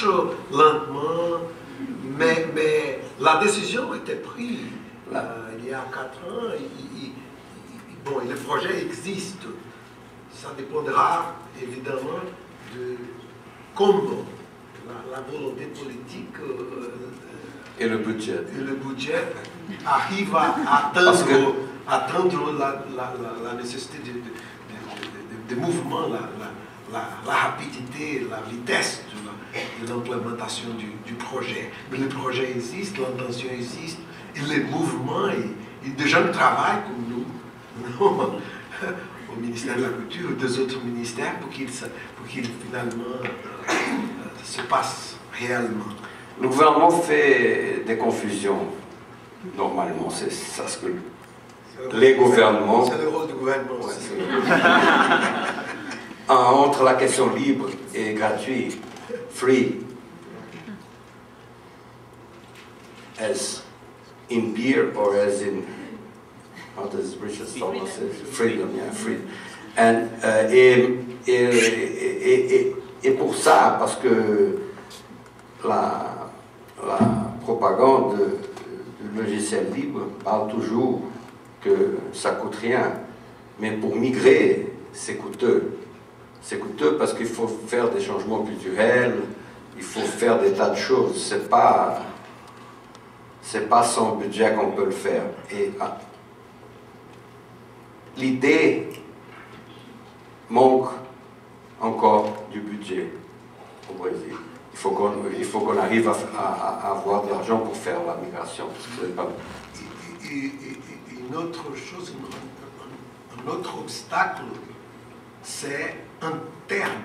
marche lentement, mais la décision était prise il y a 4 ans. Bon, et le projet existe. Ça dépendra évidemment de comment la volonté politique et le budget arrive à atteindre la nécessité de mouvement, la rapidité, la vitesse de l'implémentation du projet. Mais le projet existe, l'intention existe, et les mouvements, et des gens qui travaillent comme nous, au ministère de la Culture ou des autres ministères pour qu'il finalement se passe réellement. Le gouvernement fait des confusions, normalement, c'est ça ce que les gouvernements... C'est le rôle du gouvernement. Entre la question libre et gratuite, free, as in beer or as in, how does Richard Stallman say? Freedom, yeah, freedom. Et pour ça, parce que la propagande du logiciel libre parle toujours que ça coûte rien, mais pour migrer, c'est coûteux. C'est coûteux parce qu'il faut faire des changements culturels, il faut faire des tas de choses. C'est pas sans budget qu'on peut le faire. Et l'idée manque encore du budget au Brésil. Il faut qu'on arrive à avoir de l'argent pour faire la migration. Une autre chose, un autre obstacle, c'est interne,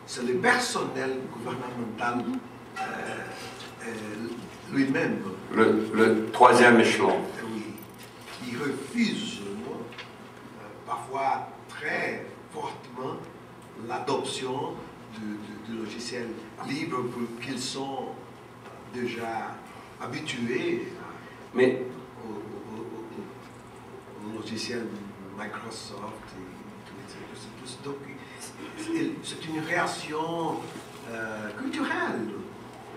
c'est le personnel gouvernemental lui-même. Le troisième échelon. Oui, qui refuse parfois très fortement l'adoption du logiciel libre pour qu'ils sont déjà habitués au logiciel Microsoft et tout. Donc, c'est une réaction culturelle,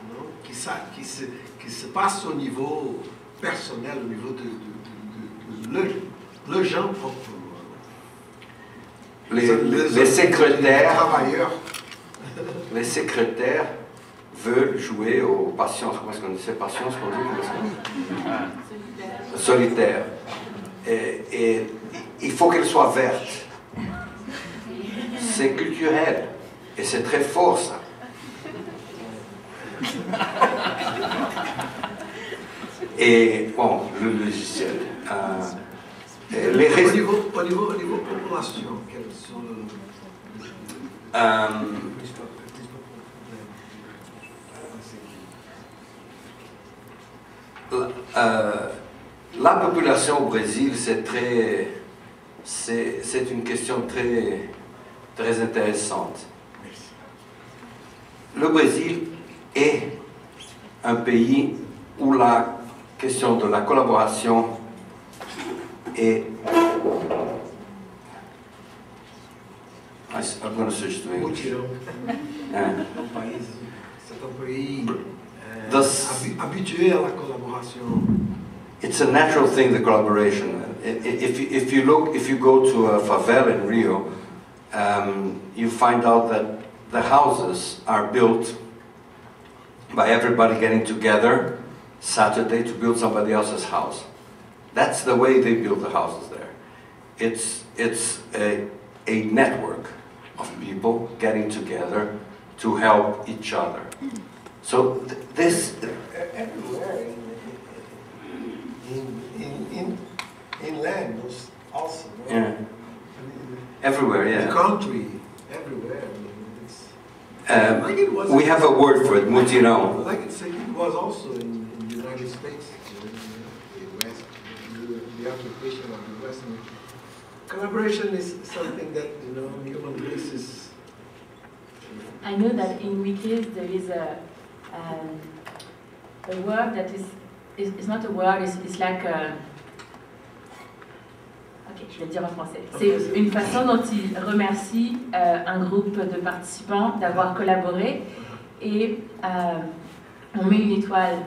non? qui se passe au niveau personnel, au niveau de le gens proprement. Les secrétaires veulent jouer aux patience. Comment est-ce qu'on dit? C'est patience qu'on dit? Solitaire. Et il faut qu'elle soit verte. C'est culturel. Et c'est très fort, ça. Et bon, le logiciel. Au niveau population, quels sont la population au Brésil, c'est une question très intéressante. Le Brésil est un pays où la question de la collaboration est... I'm going to switch to English. C'est un pays habitué à la collaboration. It's a natural thing, the collaboration. If you go to a favela in Rio, you find out that the houses are built by everybody getting together Saturday to build somebody else's house. That's the way they build the houses there. It's a network of people getting together to help each other. So this everywhere in land also. Yeah. Everywhere, yeah. In the country, everywhere. We have a word for it, mutirão. Like it was also in the United States, the occupation of the Western. Collaboration is something that, human beings is... I know that in Wikis there is a word that is not a word, it's like a... Ok, je vais le dire en français. C'est une façon dont il remercie un groupe de participants d'avoir collaboré. et on met une étoile.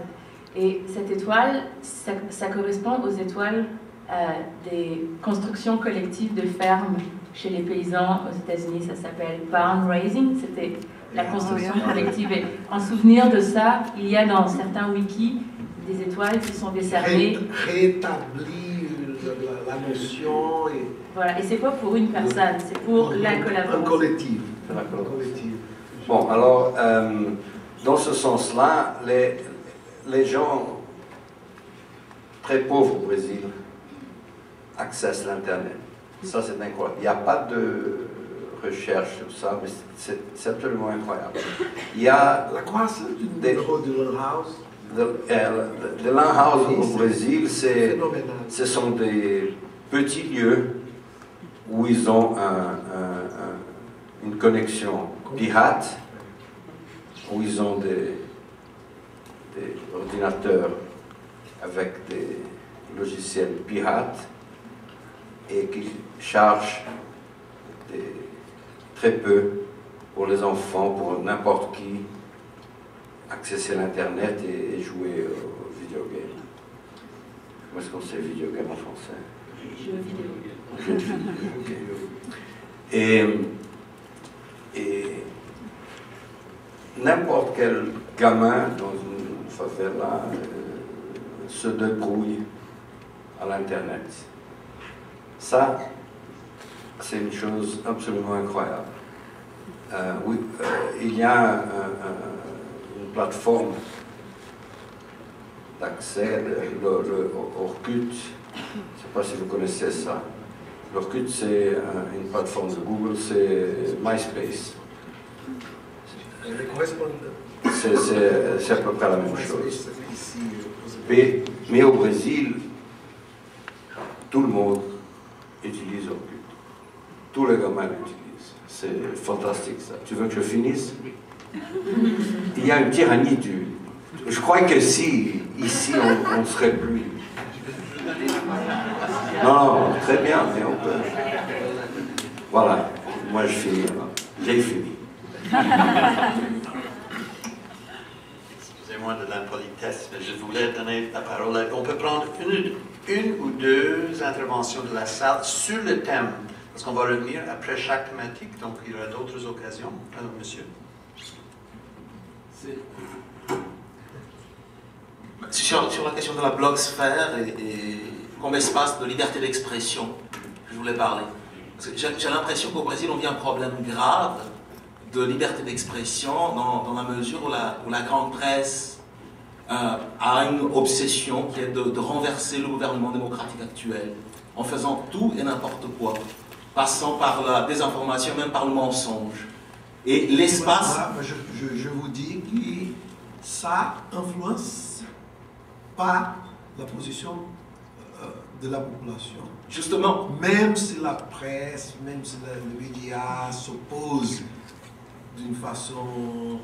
Et cette étoile, ça correspond aux étoiles des constructions collectives de fermes chez les paysans aux États-Unis. Ça s'appelle barn raising, c'était la construction collective. Et en souvenir de ça, il y a dans certains wikis des étoiles qui sont décernées. Rétablir la notion. Et... Voilà, et c'est pas pour une personne, c'est pour la collaboration. Un collectif. Bon, alors, dans ce sens-là, les gens très pauvres au Brésil accèdent l'Internet. Ça, c'est incroyable. Il n'y a pas de recherche sur ça, mais c'est absolument incroyable. Il y a la croissance du numéro de Langhouse. Le Langhouse au Brésil, ce sont des petits lieux où ils ont une connexion pirate, où ils ont des ordinateurs avec des logiciels pirates et qui chargent très peu pour les enfants, pour n'importe qui, accéder à l'Internet et jouer aux videogames. Comment est-ce qu'on sait videogame en français? Jeux vidéo. Jeux vidéo, ok. Et n'importe quel gamin dans une favela se débrouille à l'Internet. Ça, c'est une chose absolument incroyable. Oui, il y a une plateforme d'accès, le Orkut, je ne sais pas si vous connaissez ça. L'Orkut, c'est une plateforme de Google, c'est MySpace. C'est à peu près la même chose. Mais au Brésil, tout le monde utilise Orkut. Tous les gamins l'utilisent. C'est fantastique ça. Tu veux que je finisse? Il y a une tyrannie du... Je crois que si, ici, on ne serait plus... Non, très bien, mais on peut... Voilà, moi je finis. J'ai fini. Excusez-moi de l'impolitesse, mais je voulais donner la parole. On peut prendre une ou deux interventions de la salle sur le thème, parce qu'on va revenir après chaque thématique, donc il y aura d'autres occasions. Alors, monsieur. Sur la question de la blogosphère et comme espace de liberté d'expression, je voulais parler. Parce que j'ai l'impression qu'au Brésil, on vit un problème grave de liberté d'expression dans la mesure où la grande presse a une obsession qui est de renverser le gouvernement démocratique actuel en faisant tout et n'importe quoi, passant par la désinformation, même par le mensonge. Et l'espace... Je vous dis que ça influence pas la position de la population. Justement. Même si la presse, même si les médias s'opposent d'une façon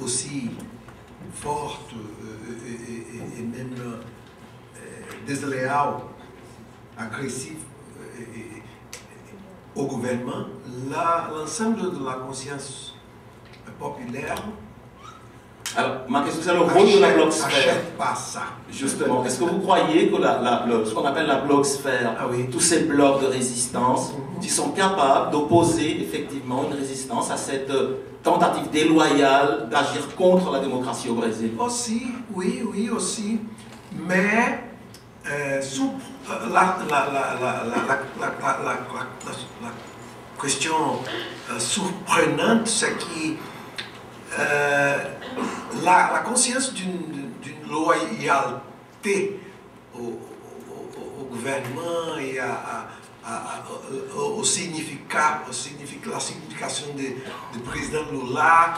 aussi forte et même déléale, agressive au gouvernement, l'ensemble de la conscience populaire. Alors, ma question, c'est le rôle de la blogosphère. N'achète pas ça. Justement, est-ce que vous croyez que ce qu'on appelle la blogosphère, tous ces blogs de résistance, qui sont capables d'opposer effectivement une résistance à cette tentative déloyale d'agir contre la démocratie au Brésil? Aussi, oui, aussi. Mais sous la question surprenante, c'est que la conscience d'une loyauté au gouvernement et au significat, la signification du président Lula,